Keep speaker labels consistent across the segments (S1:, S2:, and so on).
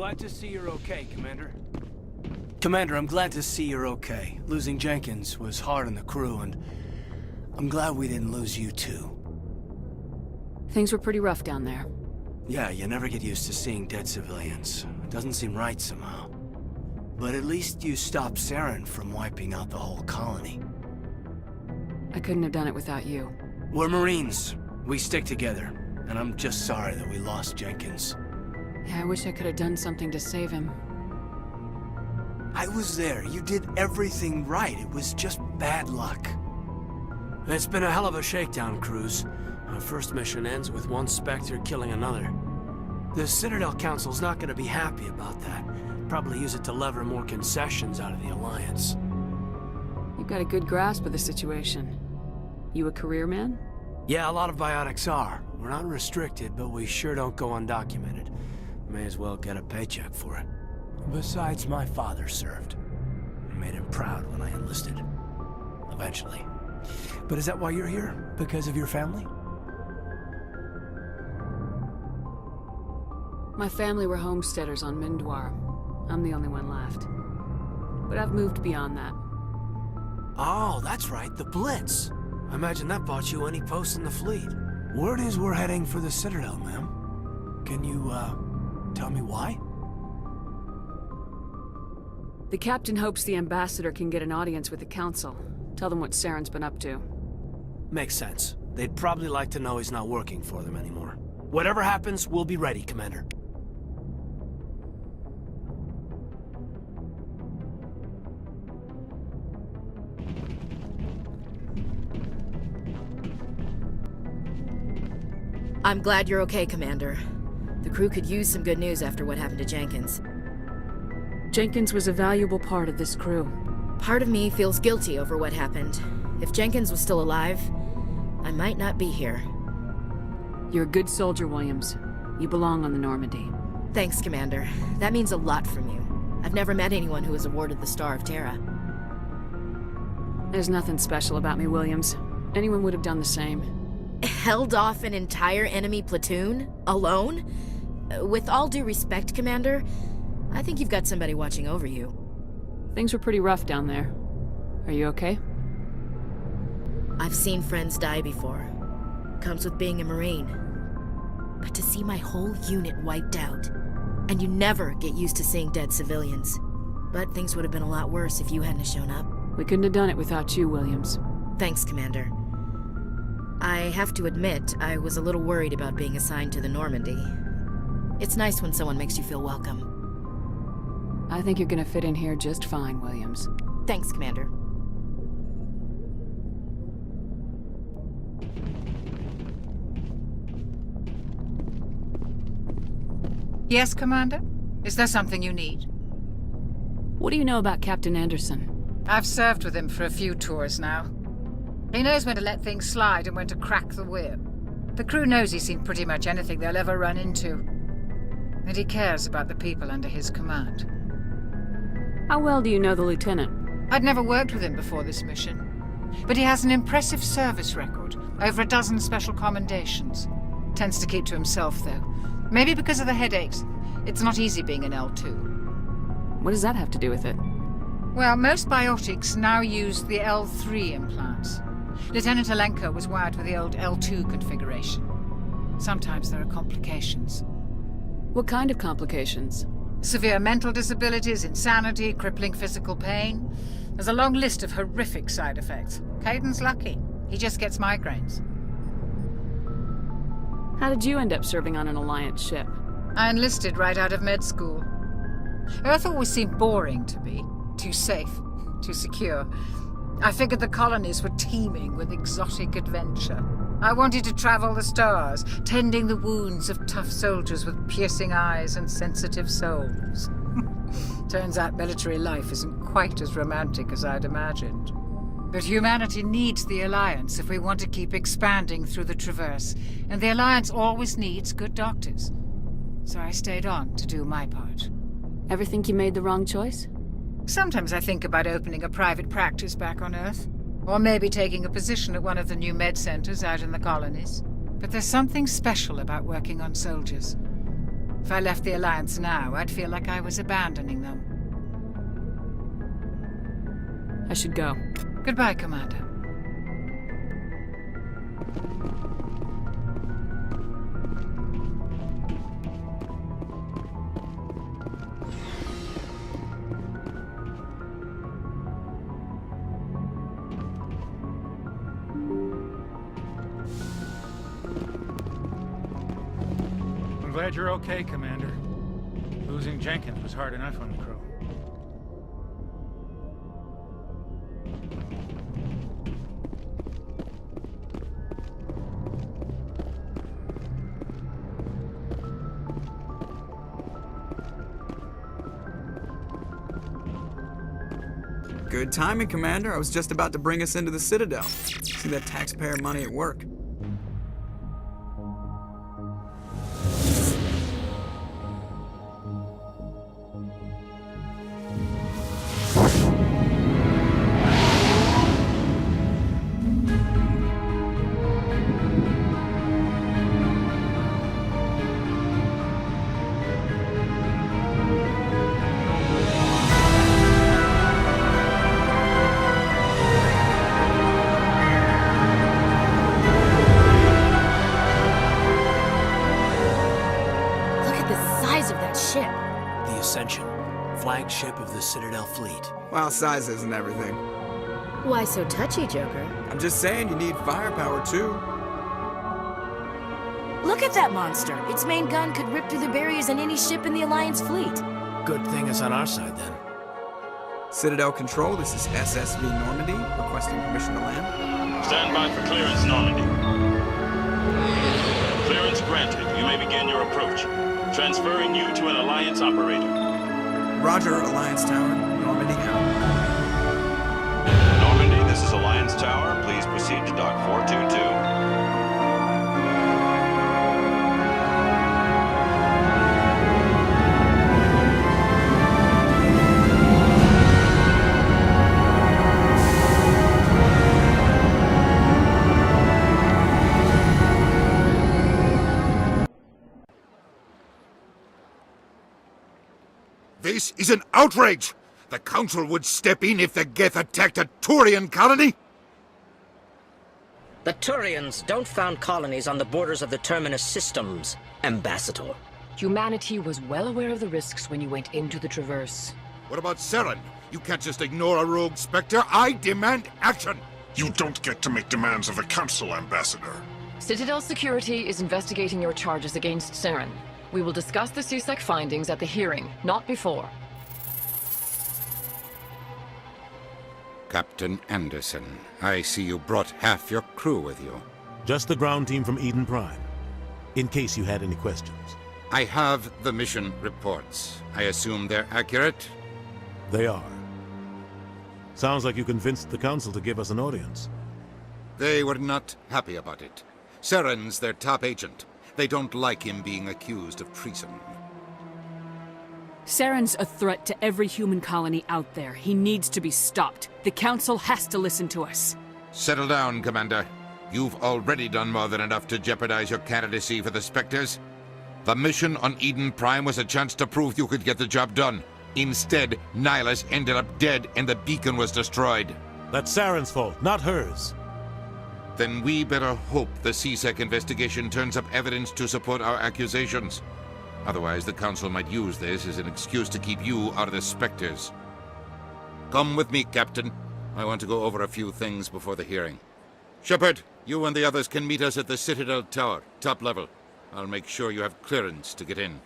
S1: glad to see you're okay, Commander. Commander, I'm glad to see you're okay. Losing Jenkins was hard on the crew, and I'm glad we didn't lose you too.
S2: Things were pretty rough down there.
S1: Yeah, you never get used to seeing dead civilians. It doesn't seem right somehow. But at least you stopped Saren from wiping out the whole colony.
S2: I couldn't have done it without you.
S1: We're Marines. We stick together. And I'm just sorry that we lost Jenkins.
S2: Yeah, I wish I could have done something to save him.
S1: I was there. You did everything right. It was just bad luck. It's been a hell of a shakedown cruise. Our first mission ends with one Spectre killing another. The Citadel Council's not gonna be happy about that. Probably use it to lever more concessions out of the Alliance.
S2: You've got a good grasp of the situation. You a career man?
S1: Yeah, a lot of biotics are. We're not restricted, but we sure don't go undocumented. May as well get a paycheck for it. Besides, my father served. I made him proud when I enlisted. Eventually. But is that why you're here? Because of your family?
S2: My family were homesteaders on Mindwar. I'm the only one left. But I've moved beyond that.
S1: Oh, that's right, the Blitz. I imagine that bought you any post in the fleet. Word is we're heading for the Citadel, ma'am. Can you, tell me why?
S2: The captain hopes the ambassador can get an audience with the council. Tell them what Saren's been up to.
S1: Makes sense. They'd probably like to know he's not working for them anymore. Whatever happens, we'll be ready, Commander.
S3: I'm glad you're okay, Commander. The crew could use some good news after what happened to Jenkins.
S2: Jenkins was a valuable part of this crew.
S3: Part of me feels guilty over what happened. If Jenkins was still alive, I might not be here.
S2: You're a good soldier, Williams. You belong on the Normandy.
S3: Thanks, Commander. That means a lot from you. I've never met anyone who was awarded the Star of Terra.
S2: There's nothing special about me, Williams. Anyone would have done the same.
S3: Held off an entire enemy platoon? Alone? With all due respect, Commander, I think you've got somebody watching over you.
S2: Things were pretty rough down there. Are you okay?
S3: I've seen friends die before. Comes with being a Marine. But to see my whole unit wiped out, and you never get used to seeing dead civilians. But things would have been a lot worse if you hadn't shown up.
S2: We couldn't have done it without you, Williams.
S3: Thanks, Commander. I have to admit, I was a little worried about being assigned to the Normandy. It's nice when someone makes you feel welcome.
S2: I think you're gonna fit in here just fine, Williams.
S3: Thanks, Commander.
S4: Yes, Commander? Is there something you need?
S2: What do you know about Captain Anderson?
S4: I've served with him for a few tours now. He knows when to let things slide and when to crack the whip. The crew knows he's seen pretty much anything they'll ever run into. And he cares about the people under his command.
S2: How well do you know the lieutenant?
S4: I'd never worked with him before this mission. But he has an impressive service record, over a dozen special commendations. Tends to keep to himself, though. Maybe because of the headaches. It's not easy being an L2.
S2: What does that have to do with it?
S4: Well, most biotics now use the L3 implants. Lieutenant Alenko was wired with the old L2 configuration. Sometimes there are complications.
S2: What kind of complications?
S4: Severe mental disabilities, insanity, crippling physical pain. There's a long list of horrific side effects. Kaidan's lucky. He just gets migraines.
S2: How did you end up serving on an Alliance ship?
S4: I enlisted right out of med school. Earth always seemed boring to me. Too safe, too secure. I figured the colonies were teeming with exotic adventure. I wanted to travel the stars, tending the wounds of tough soldiers with piercing eyes and sensitive souls. Turns out military life isn't quite as romantic as I'd imagined. But humanity needs the Alliance if we want to keep expanding through the Traverse, and the Alliance always needs good doctors. So I stayed on to do my part.
S2: Ever think you made the wrong choice?
S4: Sometimes I think about opening a private practice back on Earth. Or maybe taking a position at one of the new med centers out in the colonies. But there's something special about working on soldiers. If I left the Alliance now, I'd feel like I was abandoning them.
S2: I should go.
S4: Goodbye, Commander.
S5: I'm glad you're okay, Commander. Losing Jenkins was hard enough on the crew.
S6: Good timing, Commander. I was just about to bring us into the Citadel. See that taxpayer money at work.
S1: Flagship of the Citadel fleet.
S6: Well, size isn't everything.
S3: Why so touchy, Joker?
S6: I'm just saying you need firepower, too.
S3: Look at that monster! Its main gun could rip through the barriers in any ship in the Alliance fleet.
S1: Good thing it's on our side, then.
S6: Citadel Control, this is SSV Normandy, requesting permission to land.
S7: Stand by for clearance, Normandy. Clearance granted. You may begin your approach. Transferring you to an Alliance operator.
S6: Roger, Alliance Tower. Normandy out.
S7: Normandy, this is Alliance Tower. Please proceed to Dock 422.
S8: This is an outrage! The Council would step in if the Geth attacked a Turian colony?
S9: The Turians don't found colonies on the borders of the Terminus systems, Ambassador.
S10: Humanity was well aware of the risks when you went into the Traverse.
S8: What about Saren? You can't just ignore a rogue Spectre. I demand action!
S11: You don't get to make demands of the Council, Ambassador.
S10: Citadel Security is investigating your charges against Saren. We will discuss the CSEC findings at the hearing, not before.
S8: Captain Anderson, I see you brought half your crew with you.
S12: Just the ground team from Eden Prime, in case you had any questions.
S8: I have the mission reports. I assume they're accurate?
S12: They are. Sounds like you convinced the Council to give us an audience.
S8: They were not happy about it. Saren's their top agent. They don't like him being accused of treason.
S2: Saren's a threat to every human colony out there. He needs to be stopped. The Council has to listen to us.
S8: Settle down, Commander. You've already done more than enough to jeopardize your candidacy for the Spectres. The mission on Eden Prime was a chance to prove you could get the job done. Instead, Nihilus ended up dead and the beacon was destroyed.
S12: That's Saren's fault, not hers.
S8: Then we better hope the CSEC investigation turns up evidence to support our accusations. Otherwise, the Council might use this as an excuse to keep you out of the Spectres. Come with me, Captain. I want to go over a few things before the hearing. Shepard, you and the others can meet us at the Citadel Tower, top level. I'll make sure you have clearance to get in.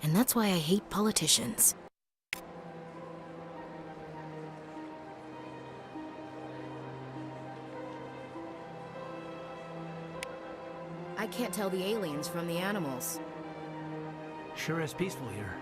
S3: And that's why I hate politicians. I can't tell the aliens from the animals.
S1: Sure is peaceful here.